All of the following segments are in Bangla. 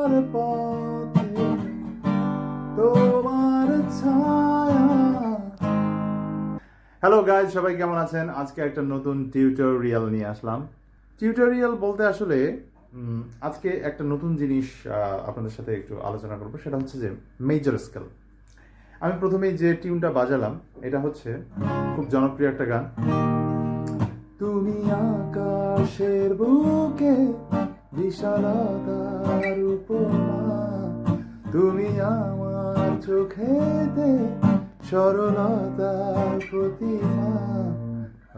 যাওয়ার পথে তোমার ছায়া। হ্যালো গাইজ, সবাই কেমন আছেন? আজকে একটা নতুন টিউটোরিয়াল নিয়ে আসলাম। টিউটোরিয়াল বলতে আসলে আজকে একটা নতুন জিনিস আপনাদের সাথে একটু আলোচনা করবো। সেটা হচ্ছে যে মেজর স্কেল। আমি প্রথমেই যে টিউনটা বাজালাম এটা হচ্ছে খুব জনপ্রিয় একটা গান। তুমি আকাশের বুকে বিশালতার উপমা, তুমি আমার চোখেতে সরলতার প্রতিমা,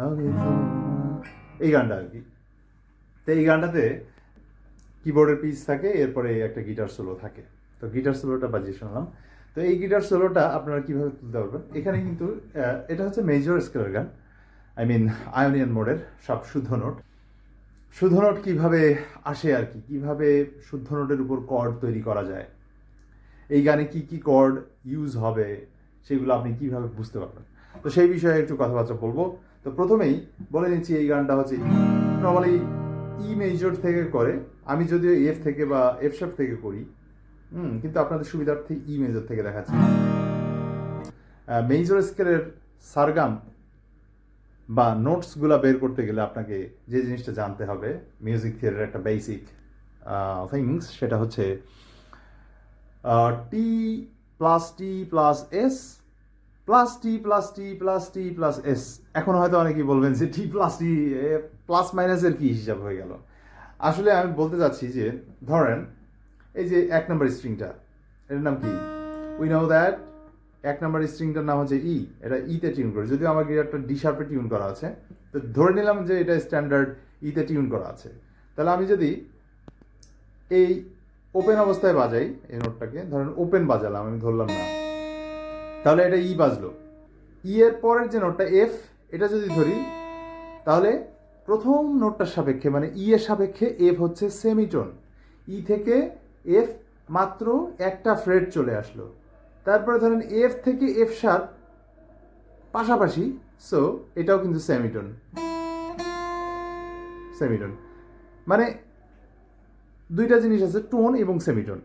আমি তোমার। এই গানটা আর কি। তো এই গানটাতে কিবোর্ডের পিস থাকে, এরপরে একটা গিটার সোলো থাকে। তো গিটার সোলোটা বাজিয়ে শুনলাম। তো এই গিটার সোলোটা আপনারা কিভাবে তুলতে পারবেন? এখানে কিন্তু এটা হচ্ছে মেজর স্কেলের গান, আই মিন আয়োনিয়ান মোডের, সব শুদ্ধ নোট। শুদ্ধ নোট কীভাবে আসে আর কি, কীভাবে শুদ্ধ নোটের উপর কর্ড তৈরি করা যায়, এই গানে কি কি কর্ড ইউজ হবে সেগুলো আপনি কিভাবে বুঝতে পারবেন, তো সেই বিষয়ে একটু কথাবার্তা বলবো। তো প্রথমেই বলে নিচ্ছি, এই গানটা হচ্ছে নর্মালি ই মেজর থেকে করে। আমি যদিও এফ থেকে বা এফ শার্প থেকে করি, কিন্তু আপনাদের সুবিধার্থে ই মেজর থেকে দেখাচ্ছি। মেজর স্কেলের সারগাম বা নোটসগুলো বের করতে গেলে আপনাকে যে জিনিসটা জানতে হবে, মিউজিক থিওরির একটা বেসিক থিংস, সেটা হচ্ছে টি প্লাস টি প্লাস এস প্লাস টি প্লাস টি প্লাস টি প্লাস এস। এখন হয়তো অনেকেই বলবেন যে টি প্লাস টি প্লাস মাইনাসের কি হিসাব হয়ে গেল। আসলে আমি বলতে চাচ্ছি যে ধরেন এই যে এক নম্বর স্ট্রিংটা, এটার নাম কি? উই নো দ্যাট এক নম্বর স্ট্রিংটার নাম হচ্ছে ই। এটা ইতে টিউন করে, যদিও আমার গিটারটা ডি শার্পে টিউন করা আছে। তো ধরে নিলাম যে এটা স্ট্যান্ডার্ড ইতে টিউন করা আছে। তাহলে আমি যদি এই ওপেন অবস্থায় বাজাই এই নোটটাকে, ধরেন ওপেন বাজালাম, আমি ধরলাম না, তাহলে এটা ই বাজলো। ই এর পরের যে নোটটা এফ, এটা যদি ধরি তাহলে প্রথম নোটটার সাপেক্ষে মানে ই এর সাপেক্ষে এফ হচ্ছে সেমিটোন। ই থেকে এফ মাত্র একটা ফ্রেড চলে আসলো। তারপরে ধরেন এফ থেকে এফ শার্প পাশাপাশি, সো এটাও কিন্তু সেমিটোন। সেমিটোন মানে দুইটা জিনিস আছে, টোন এবং সেমিটোন।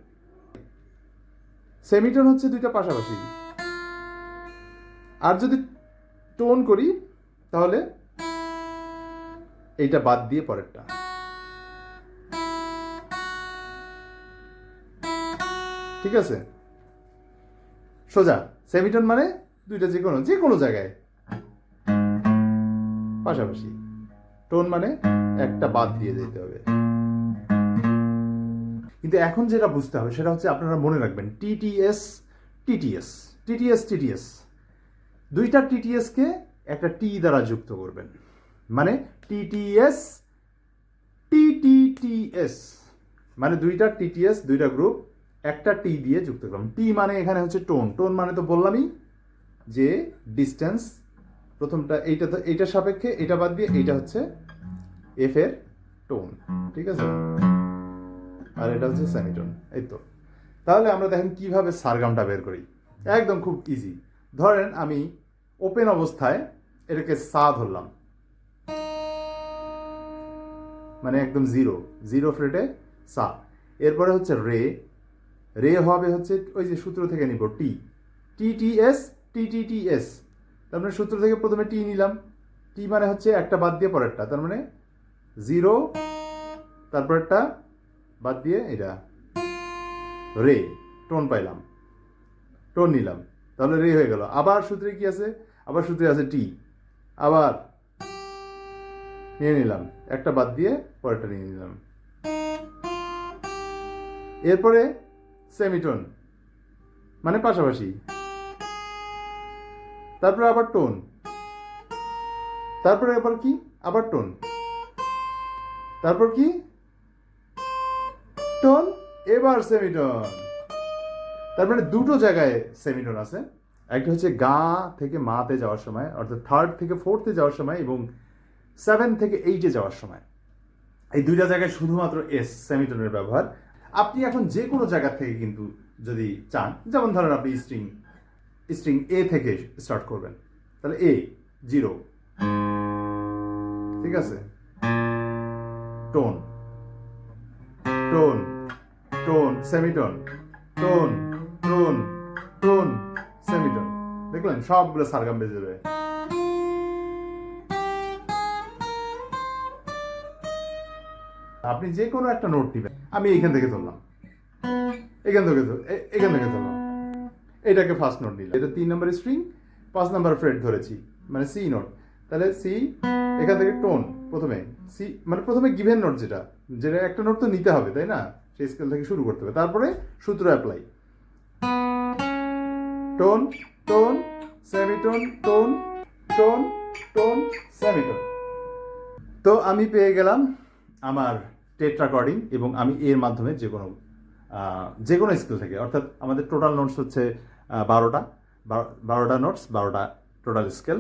সেমিটোন হচ্ছে দুইটা পাশাপাশি। আর যদি টোন করি তাহলে এইটা বাদ দিয়ে পরেরটা। ঠিক আছে? সোজা সেমিটোন মানে দুইটা যে কোনো জায়গায় পাশাপাশি। টোন মানে একটা বাদ দিয়ে যেতে হবে। কিন্তু এখন যেটা বুঝতে হবে সেটা হচ্ছে, আপনারা মনে রাখবেন টিটিএস টিটিএস টিটিএস টিটিএস, দুইটা টিটিএস কে একটা টি দ্বারা যুক্ত করবেন, মানে টিটিএস টিটিটিএস, মানে দুইটা টিটিএস, দুইটা গ্রুপ একটা টি দিয়ে যুক্ত করলাম। টি মানে এখানে হচ্ছে টোন। টোন মানে তো বললামই যে ডিস্টেন্স। প্রথমটা এইটা, তো এইটার সাপেক্ষে এটা বাদ দিয়ে এইটা হচ্ছে এফ এর টোন। ঠিক আছে? আর এটা হচ্ছে সেমিটোন। এই তো। তাহলে আমরা দেখেন কিভাবে সারগামটা বের করি। একদম খুব ইজি। ধরেন আমি ওপেন অবস্থায় এটাকে সা ধরলাম, মানে একদম জিরো জিরো ফ্রেটে সা। এরপরে হচ্ছে রে, রে হবে হচ্ছে ওই যে সূত্র থেকে নিব টি, টি টি এস টি টি টি এস। তার মানে সূত্র থেকে প্রথমে টি নিলাম, টি মানে হচ্ছে একটা বাদ দিয়ে পরেরটা, তার মানে জিরো, তারপরেরটা বাদ দিয়ে এটা রে, টোন পাইলাম, টোন নিলাম, তাহলে রে হয়ে গেল। আবার সূত্রে কি আছে? আবার সূত্রে আছে টি, আবার নিয়ে নিলাম, একটা বাদ দিয়ে পরেরটা নিয়ে নিলাম। এরপরে সেমিটোন মানে পাশাপাশি, তারপরে আবার টোন, তারপরে আবার কি? আবার টোন, তারপর কি? টোন, এবার সেমিটোন। তার মানে দুটো জায়গায় সেমিটোন আছে। একটা হচ্ছে গা থেকে মাতে যাওয়ার সময়, অর্থাৎ থার্ড থেকে ফোর্থে যাওয়ার সময়, এবং 7 থেকে 8-এ যাওয়ার সময়। এই দুইটা জায়গায় শুধুমাত্র এস সেমিটোনের ব্যবহার। আপনি এখন যে কোনো জায়গা থেকে কিন্তু যদি চান, যেমন ধরেন আপনি স্ট্রিং এ থেকে স্টার্ট করবেন, তাহলে এ জিরো, ঠিক আছে? Tone tone tone, semitone, tone, tone, tone, semitone. দেখলেন সবগুলো সারগাম বেজে যাবে। আপনি যে কোনো একটা নোট দিবেন, আমি এখান থেকে ধরলাম, এখান থেকে ধরলাম, এটাকে ফার্স্ট নোট নিলাম, এটা 3 নম্বর স্ট্রিং, 5 নম্বর ফ্রেট ধরেছি, মানে সি নোট। তাহলে সি, এখান থেকে টোন প্রথমে সি, মানে প্রথমে গিভেন নোট, যেটা যেটা একটা নোট তো নিতে হবে, তাই না, সেই স্কেল থেকে শুরু করতে হবে, তারপরে সূত্র apply, tone, tone, semitone, tone, tone, tone, semitone. তো আমি পেয়ে গেলাম আমার টেট্রাকর্ডিং, এবং আমি এর মাধ্যমে যে কোনো স্কেল থেকে, অর্থাৎ আমাদের টোটাল নোটস হচ্ছে 12টা নোটস, 12টা টোটাল স্কেল,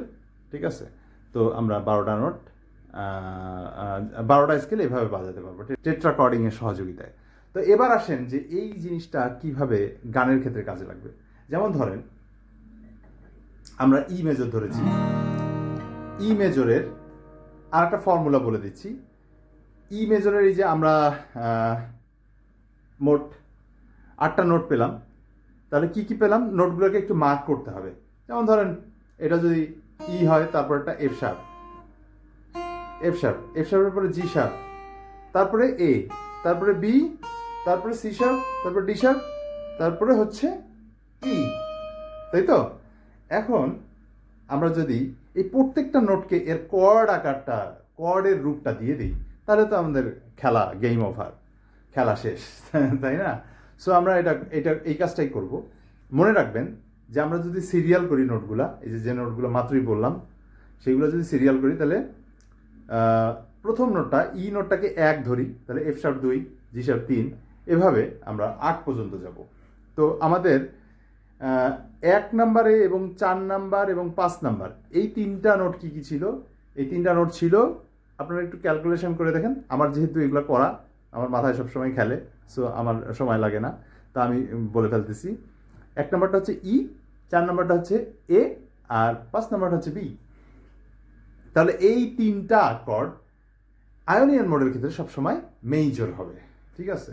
ঠিক আছে। তো আমরা 12টা নোট, 12টা স্কেল এভাবে বাজাতে পারবো টেট্রাকর্ডিং এর সহযোগিতায়। তো এবার আসেন যে এই জিনিসটা কিভাবে গানের ক্ষেত্রে কাজে লাগবে। যেমন ধরেন আমরা ই মেজর ধরেছি, ই মেজরের আর একটা ফর্মুলা বলে দিচ্ছি। ই মেজরের এই যে আমরা মোট 8টা নোট পেলাম, তাহলে কি কি পেলাম, নোটগুলোকে একটু মার্ক করতে হবে। যেমন ধরেন এটা যদি ই হয়, তারপর একটা F sharp, F sharp, F শার্পের পরে জি শার্প, তারপরে এ, তারপরে বি, তারপরে সি শার্প, তারপরে ডি শার্প, তারপরে হচ্ছে ই, তাই তো। এখন আমরা যদি এই প্রত্যেকটা নোটকে এর কর্ড আকারটা, কর্ডের রূপটা দিয়ে দিই, তাহলে তো আমাদের খেলা গেম ওভার, খেলা শেষ, তাই না। সো আমরা এই কাজটাই করব। মনে রাখবেন যে আমরা যদি সিরিয়াল করি নোটগুলা, এই যে নোটগুলো মাত্রই বললাম, সেগুলো যদি সিরিয়াল করি, তাহলে প্রথম নোটটা, ই নোটটাকে 1 ধরি, তাহলে এফ শার্প 2, জি শার্প 3, এভাবে আমরা 8 পর্যন্ত যাব। তো আমাদের 1 নাম্বারে এবং 4 নাম্বার এবং 5 নাম্বার, এই 3টা নোট কি কি ছিল, এই 3টা নোট ছিল, আপনারা একটু ক্যালকুলেশন করে দেখেন। আমার যেহেতু এগুলো করা আমার মাথায় সবসময় খেলে, সো আমার সময় লাগে না, তা আমি বলে ফেলতেছি। 1 নাম্বারটা হচ্ছে ই, 4 নাম্বারটা হচ্ছে এ, আর 5 নাম্বারটা হচ্ছে বি। তাহলে এই 3টা কর্ড আয়োনিয়ান মোডের ক্ষেত্রে সবসময় মেজর হবে, ঠিক আছে।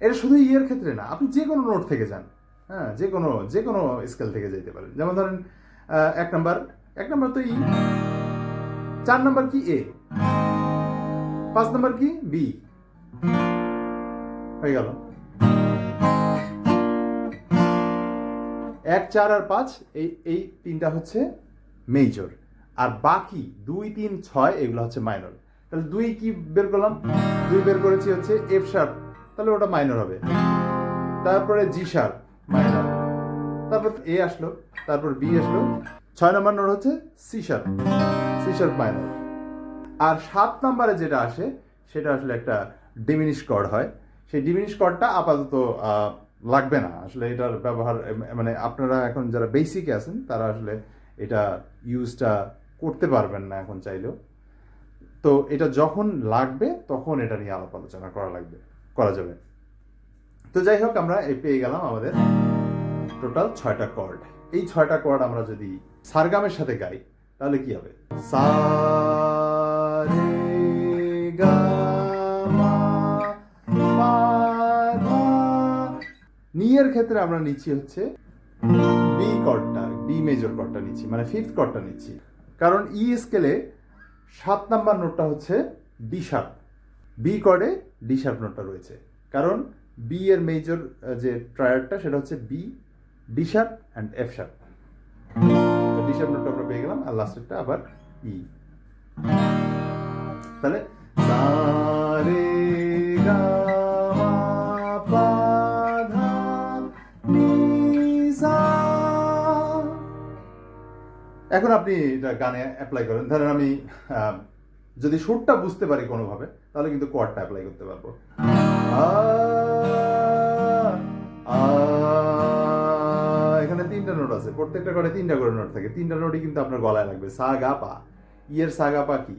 এটা শুধু ই এর ক্ষেত্রে না, আপনি যে কোনো নোট থেকে যান, হ্যাঁ, যে কোনো স্কেল থেকে যেতে পারেন। যেমন ধরেন 1 নাম্বার তো ই, 4 নাম্বার কি এ, 5 নাম্বার কি বি, হয়ে গেল। 1, 4 আর 5 এই 3টা হচ্ছে মেজর, আর বাকি 2, 3, 6 এগুলো হচ্ছে মাইনর। তাহলে 2 কি বের করলাম, 2 বের করেছি হচ্ছে এফ শার্প, তাহলে ওটা মাইনর হবে। তারপরে জি শার্প মাইনর, তারপর এ আসলো, তারপর বি আসলো। 6 নম্বর নোট হচ্ছে সি শার্প মাইনর। আর 7 নম্বরে যেটা আসে সেটা আসলে একটা ডিমিনিশ কর্ড হয়। সেই ডিমিনিশ কর্ডটা আপাতত লাগবে না, আসলে এটার ব্যবহার, মানে আপনারা এখন যারা বেসিকে আছেন তারা আসলে এটা ইউজটা করতে পারবেন না এখন চাইলেও। তো এটা যখন লাগবে তখন এটা নিয়ে আলাপ আলোচনা করা যাবে। তো যাই হোক, আমরা পেয়ে গেলাম আমাদের টোটাল 6টা কর্ড। এই 6টা কর্ড আমরা যদি সারগামের সাথে গাই তাহলে কি হবে, সা রে গা মা পা ধা। নিয়ের ক্ষেত্রে আমরা নিচ্ছি হচ্ছে বি কর্ডটা, ডি মেজর কর্ডটা নিচ্ছি, মানে 5th কর্ডটা নিচ্ছি, কারণ ই স্কেলে 7 নাম্বার নোটটা হচ্ছে ডি শার্প, বি কর্ডে ডি শার্প নোটটা রয়েছে, কারণ বি এর মেজর যে ট্রায়াডটা সেটা হচ্ছে B, D sharp and F sharp. তো ডি শার্প নোটটা আমরা পেয়ে গেলাম, আর লাস্টেরটা আবার ই। তাহলে সা রে গা মা পা ধা নি সা। এখন আপনি এটা গানে অ্যাপ্লাই করেন। ধরেন আমি যদি সুরটা বুঝতে পারি কোনোভাবে, তাহলে কিন্তু কোয়ার্ডটা অ্যাপ্লাই করতে পারবো। এখানে 3টা নোট আছে, প্রত্যেকটা করে 3টা করে নোট থাকে, 3টা নোটই কিন্তু আপনার গলায় লাগবে। সা গা পা, ই এর সা গা পা কি,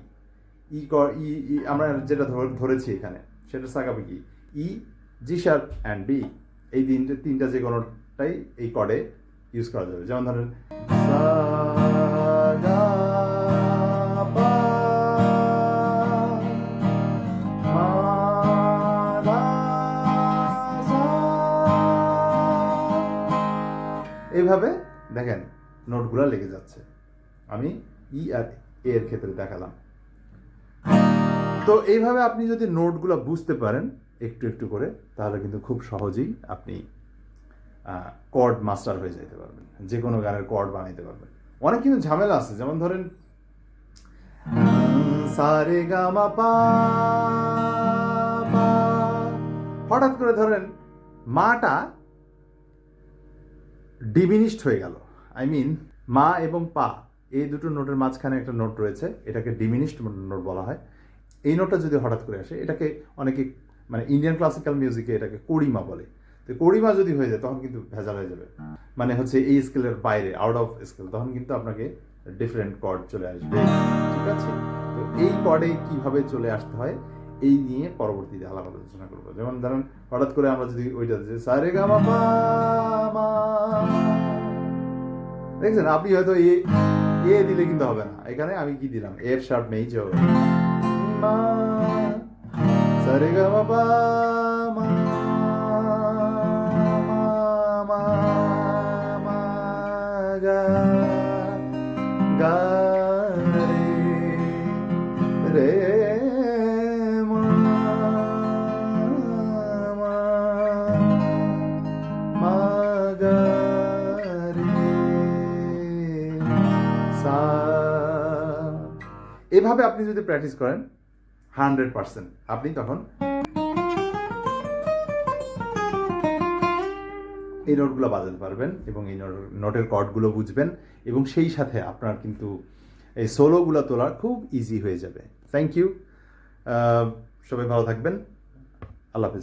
ই আমরা যেটা ধরেছি এখানে সেটা সা গা পা কি, ই, জি শার্প অ্যান্ড বি। এই 3টা যে কোনোটাই এই কর্ডে ইউজ করা যাবে। যেমন ধরেন সা গা পা মা ধা সা। এইভাবে দেখেন নোটগুলো লেগে যাচ্ছে। আমি ই আর এ এর ক্ষেত্রে দেখালাম। তো এইভাবে আপনি যদি নোটগুলো বুঝতে পারেন একটু একটু করে, তাহলে কিন্তু খুব সহজেই আপনি কর্ড মাস্টার হয়ে যেতে পারবেন, যে কোনো গানের কর্ড বানাইতে পারবেন। অনেক কিন্তু ঝামেলা আছে, যেমন ধরেন সারে গা মা পা, হঠাৎ করে ধরেন মাটা ডিমিনিশড হয়ে গেল। আই মিন মা এবং পা এই দুটো নোটের মাঝখানে একটা নোট রয়েছে, এটাকে ডিমিনিশড নোট বলা হয়। এই নোটটা যদি হঠাৎ করে আসে, এটাকে অনেকে মানে ইন্ডিয়ান ক্লাসিক্যাল মিউজিকে এটাকে কড়িমা বলে। তো কড়িমা যদি হয়ে যায় তখন কিন্তু ভেজাল হয়ে যাবে, মানে হচ্ছে এই স্কেলের বাইরে, আউট অফ স্কেল, তখন কিন্তু আপনাকে ডিফারেন্ট কর্ড চলে আসবে। ঠিক আছে, তো এই কর্ডে কিভাবে চলে আসতে হয় এই নিয়ে পরবর্তীতে আলাপ আলোচনা করবো। যেমন ধরেন হঠাৎ করে আমরা যদি ওইটা যে সারে গা মা পা মা, দেখছেন আপনি হয়তো এ দিলে কিন্তু হবে না, এখানে আমি কি দিলাম এফ শার্প মেজর, মা সারে গা মা পা মা মা মা গা গা রে মা মা মা গা রে সা। এভাবে আপনি যদি প্র্যাকটিস করেন 100% আপনি তখন এই নোটগুলো বাজাতে পারবেন এবং এই নোটের কর্ডগুলো বুঝবেন, এবং সেই সাথে আপনার কিন্তু এই সোলোগুলো তোলা খুব ইজি হয়ে যাবে। থ্যাংক ইউ, সবাই ভালো থাকবেন, আল্লাহ হাফেজ।